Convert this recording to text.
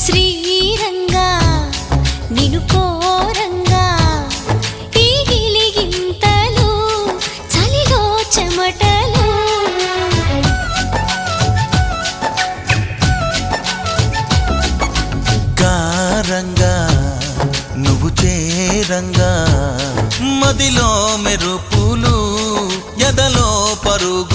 శ్రీరంగా నిను కోరంగా ఈ గిలిగింతలు చలిలో చెమటలు గారంగా నువ్వు చేరంగా మదిలో మెరుపులు ఎదలో పరుగు